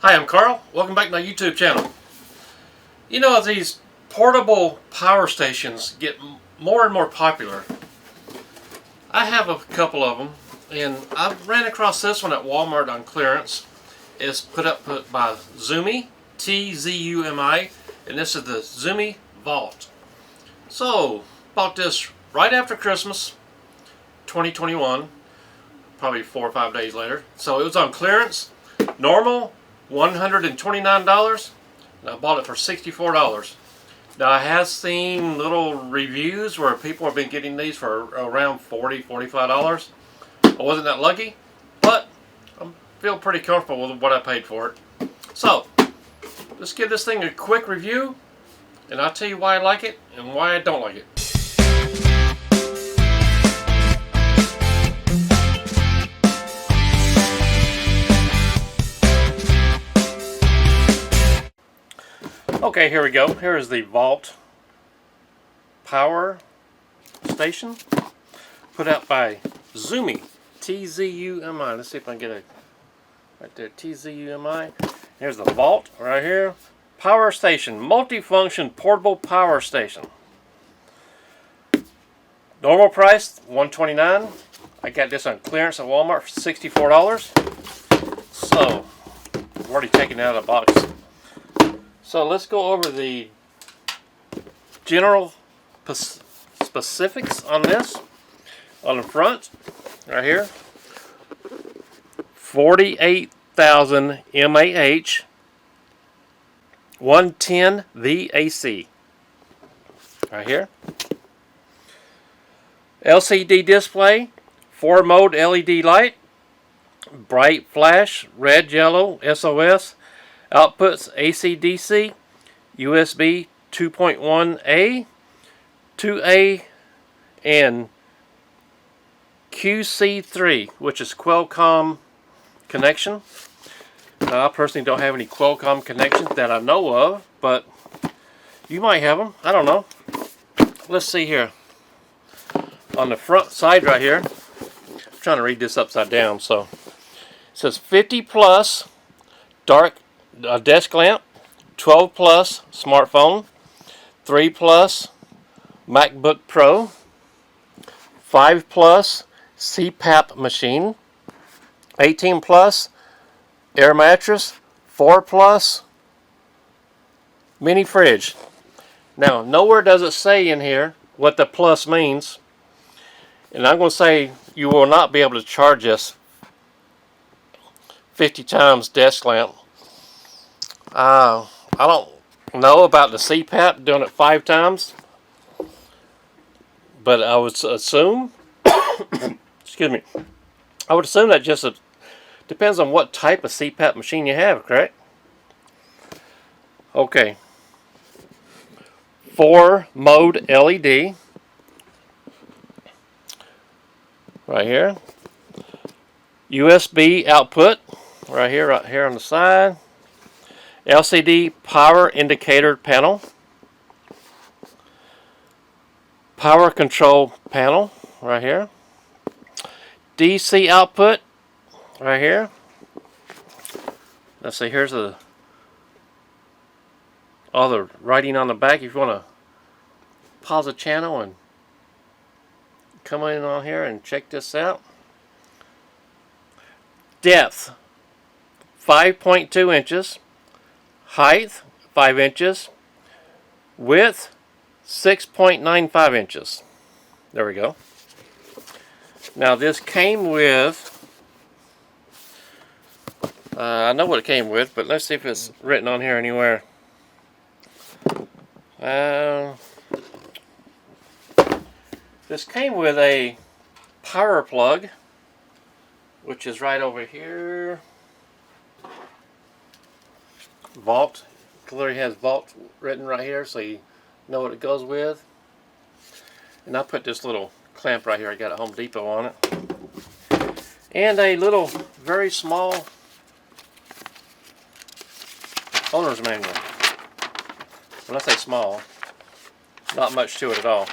Hi, I'm Carl. Welcome back to my YouTube channel. You know, as these portable power stations get more and more popular, I have a couple of them, and I ran across this one at Walmart on clearance. It's put by Tzumi, T-Z-U-M-I, and this is the Tzumi Vault. So, bought this right after Christmas, 2021, probably 4 or 5 days later. So it was on clearance, normal, $129, and I bought it for $64. Now I have seen little reviews where people have been getting these for around $40, $45. I wasn't that lucky, but I feel pretty comfortable with what I paid for it. So, let's give this thing a quick review, and I'll tell you why I like it and why I don't like it. Okay, here we go. Here is the Vault Power Station, put out by Tzumi, T-Z-U-M-I. Let's see if I can get a right there, T-Z-U-M-I. Here's the Vault right here. Power Station, multifunction portable power station. Normal price $129. I got this on clearance at Walmart for $64. So I've already taken it out of the box. So let's go over the general specifics on this. On the front, right here, 48,000 mAh, 110V AC. Right here. LCD display, 4-mode LED light, bright flash, red, yellow, SOS. Outputs AC/DC, USB 2.1A, 2A, and QC3, which is Qualcomm connection. Now, I personally don't have any Qualcomm connections that I know of, but you might have them. I don't know. Let's see here. On the front side right here, I'm trying to read this upside down. So it says 50 plus dark desk lamp, 12 plus smartphone, 3 plus MacBook Pro, 5 plus CPAP machine, 18 plus air mattress, 4 plus mini fridge. Now, nowhere does it say in here what the plus means, and I'm going to say you will not be able to charge this 50 times desk lamp. I don't know about the CPAP doing it 5 times, but I would assume, excuse me, I would assume that just depends on what type of CPAP machine you have, correct? Okay. 4-mode LED, right here. USB output, right here on the side. LCD power indicator panel, power control panel right here, DC output right here. Let's see, here's all the writing on the back. If you want to pause the channel and come in on here and check this out. Depth 5.2 inches. Height 5 inches, width 6.95 inches. There we go. Now this came with, I know what it came with, but let's see if it's written on here anywhere. This came with a power plug, which is right over here. Vault, clearly has Vault written right here, so you know what it goes with. And I put this little clamp right here. I got a Home Depot on it, and a little, very small owner's manual. When I say small, not much to it at all.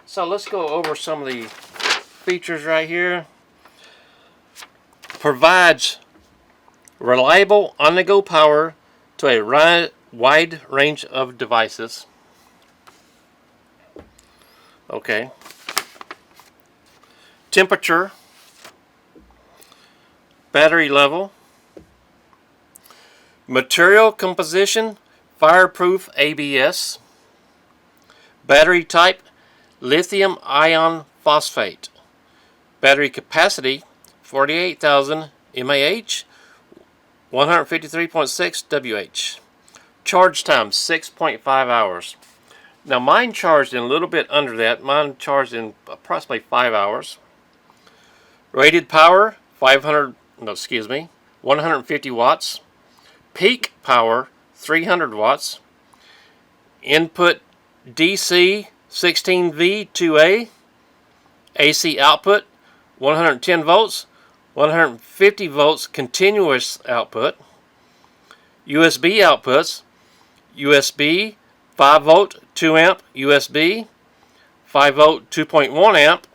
So let's go over some of the features right here. Provides Reliable on-the-go power to a wide range of devices. Okay. Temperature. Battery level. Material composition. Fireproof ABS. Battery type. Lithium ion phosphate. Battery capacity. 48,000 mAh. 153.6 Wh. Charge time 6.5 hours. Now mine charged in a little bit under that. Mine charged in approximately 5 hours. Rated power 150 watts. Peak power 300 watts. Input DC 16V 2A. AC output 110 volts. 150 volts continuous output. USB outputs. USB 5 volt 2 amp USB. 5 volt 2.1 amp.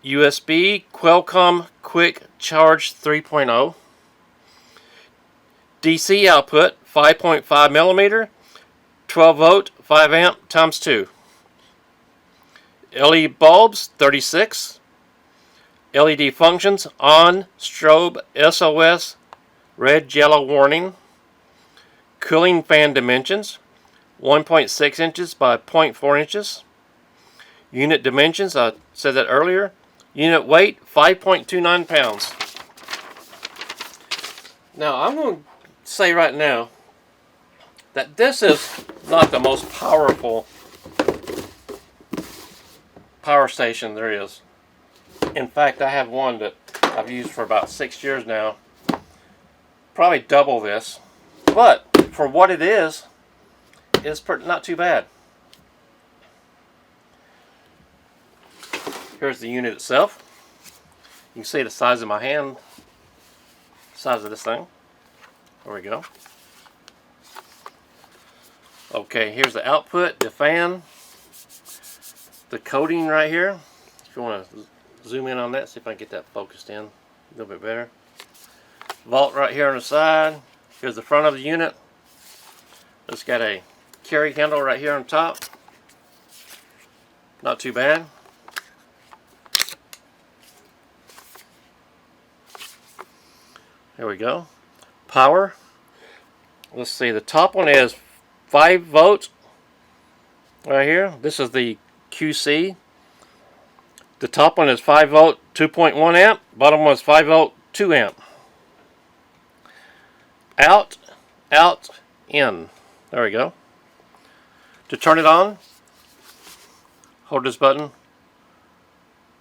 USB Qualcomm Quick Charge 3.0. DC output 5.5 millimeter. 12 volt 5 amp times 2. LED bulbs 36. LED functions on, strobe, SOS, red, yellow warning. Cooling fan dimensions 1.6 inches by 0.4 inches. Unit dimensions, I said that earlier. Unit weight 5.29 pounds. Now I'm going to say right now that this is not the most powerful power station there is. In fact, I have one that I've used for about 6 years now. Probably double this. But for what it is, it's not too bad. Here's the unit itself. You can see the size of my hand, size of this thing. There we go. Okay, here's the output, the fan, the coating right here. If you want to zoom in on that, see if I can get that focused in a little bit better. Vault right here on the side. Here's the front of the unit. It's got a carry handle right here on top. Not too bad. There we go. Power. Let's see, the top one is 5 volts right here. This is the QC. The top one is 5 volt 2.1 amp. Bottom one is 5 volt 2 amp. Out, out, in. There we go. To turn it on, hold this button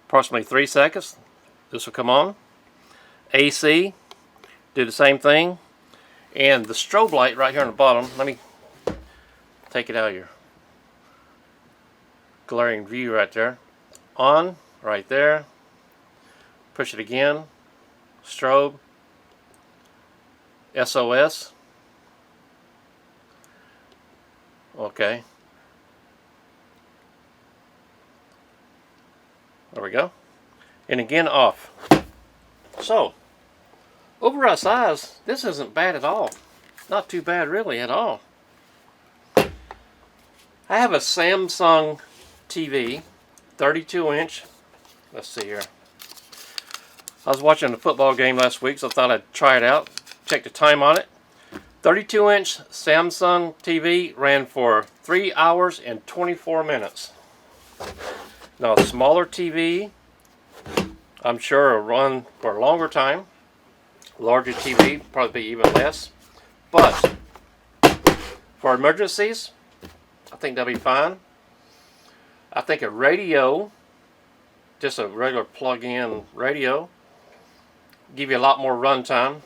approximately 3 seconds. This will come on. AC, do the same thing. And the strobe light right here on the bottom, let me take it out of your glaring view right there. On, right there. Push it again. Strobe. SOS. Okay. There we go. And again off. So, overall size, this isn't bad at all. Not too bad really at all. I have a Samsung TV, 32-inch. Let's see here. I was watching a football game last week, so I thought I'd try it out. Check the time on it. 32-inch Samsung TV ran for 3 hours and 24 minutes. Now a smaller TV, I'm sure will run for a longer time. Larger TV, probably be even less. But for emergencies, I think that'll be fine. I think a radio, just a regular plug-in radio, give you a lot more run time.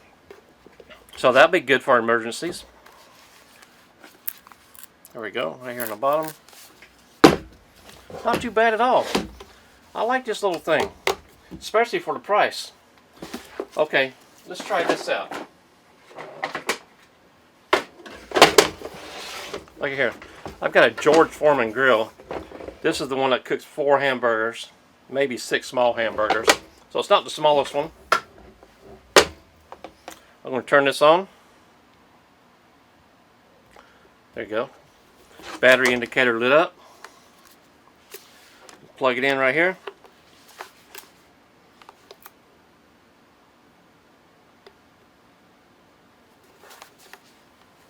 So that'll be good for emergencies. There we go, right here on the bottom. Not too bad at all. I like this little thing, especially for the price. Okay, let's try this out. Look here, I've got a George Foreman grill. This is the one that cooks 4 hamburgers, maybe 6 small hamburgers. So it's not the smallest one. I'm going to turn this on. There you go. Battery indicator lit up. Plug it in right here.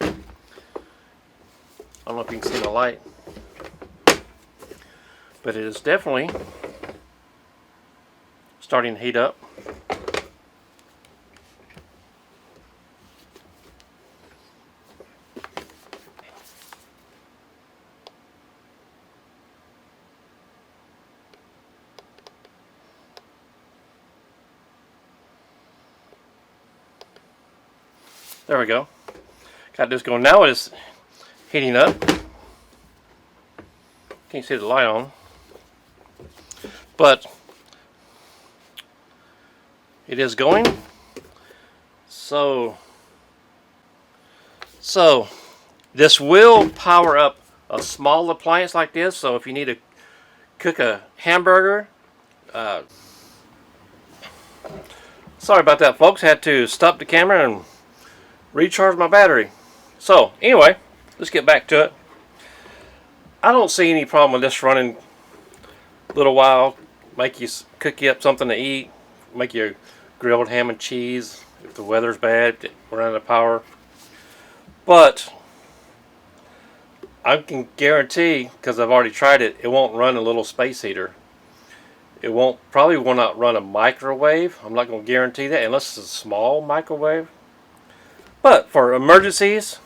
I don't know if you can see the light, but it is definitely starting to heat up. There we go. Got this going. Now it's heating up. Can't see the light on, but it is going. So this will power up a small appliance like this. So if you need to cook a hamburger, sorry about that, folks. Had to stop the camera and recharge my battery. So anyway, let's get back to it. I don't see any problem with this running a little while. Cook you up something to eat. Make you grilled ham and cheese if the weather's bad, we're out of power. But I can guarantee, because I've already tried it, it won't run a little space heater. It probably will not run a microwave. I'm not going to guarantee that unless it's a small microwave. But for emergencies,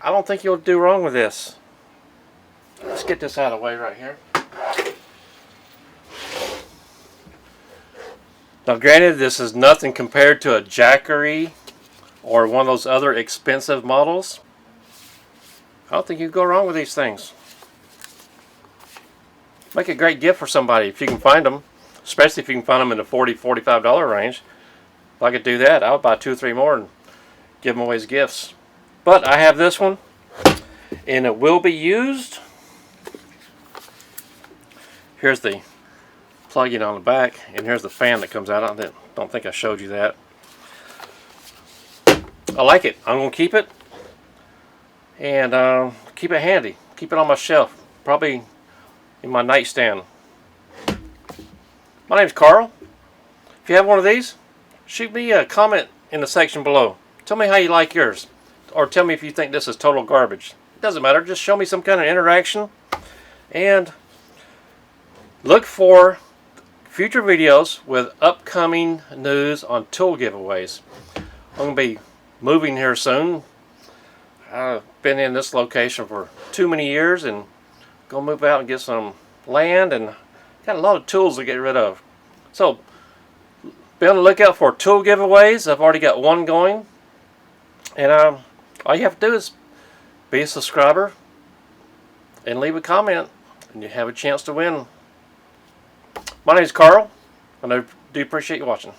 I don't think you'll do wrong with this. Let's get this out of the way right here. Now granted, this is nothing compared to a Jackery or one of those other expensive models. I don't think you go wrong with these things. Make a great gift for somebody if you can find them, especially if you can find them in the $40, $45 range. If I could do that, I would buy 2 or 3 more and give them away as gifts. But I have this one, and it will be used. Here's the plug-in on the back, and here's the fan that comes out. I don't think I showed you that. I like it. I'm going to keep it, and keep it handy. Keep it on my shelf, probably in my nightstand. My name's Carl. If you have one of these, shoot me a comment in the section below. Tell me how you like yours, or tell me if you think this is total garbage. It doesn't matter. Just show me some kind of interaction, and look for future videos with upcoming news on tool giveaways. I'm going to be moving here soon. I've been in this location for too many years, and going to move out and get some land, and got a lot of tools to get rid of. So be on the lookout for tool giveaways. I've already got one going, and all you have to do is be a subscriber and leave a comment, and you have a chance to win. My name is Carl, and I do appreciate you watching.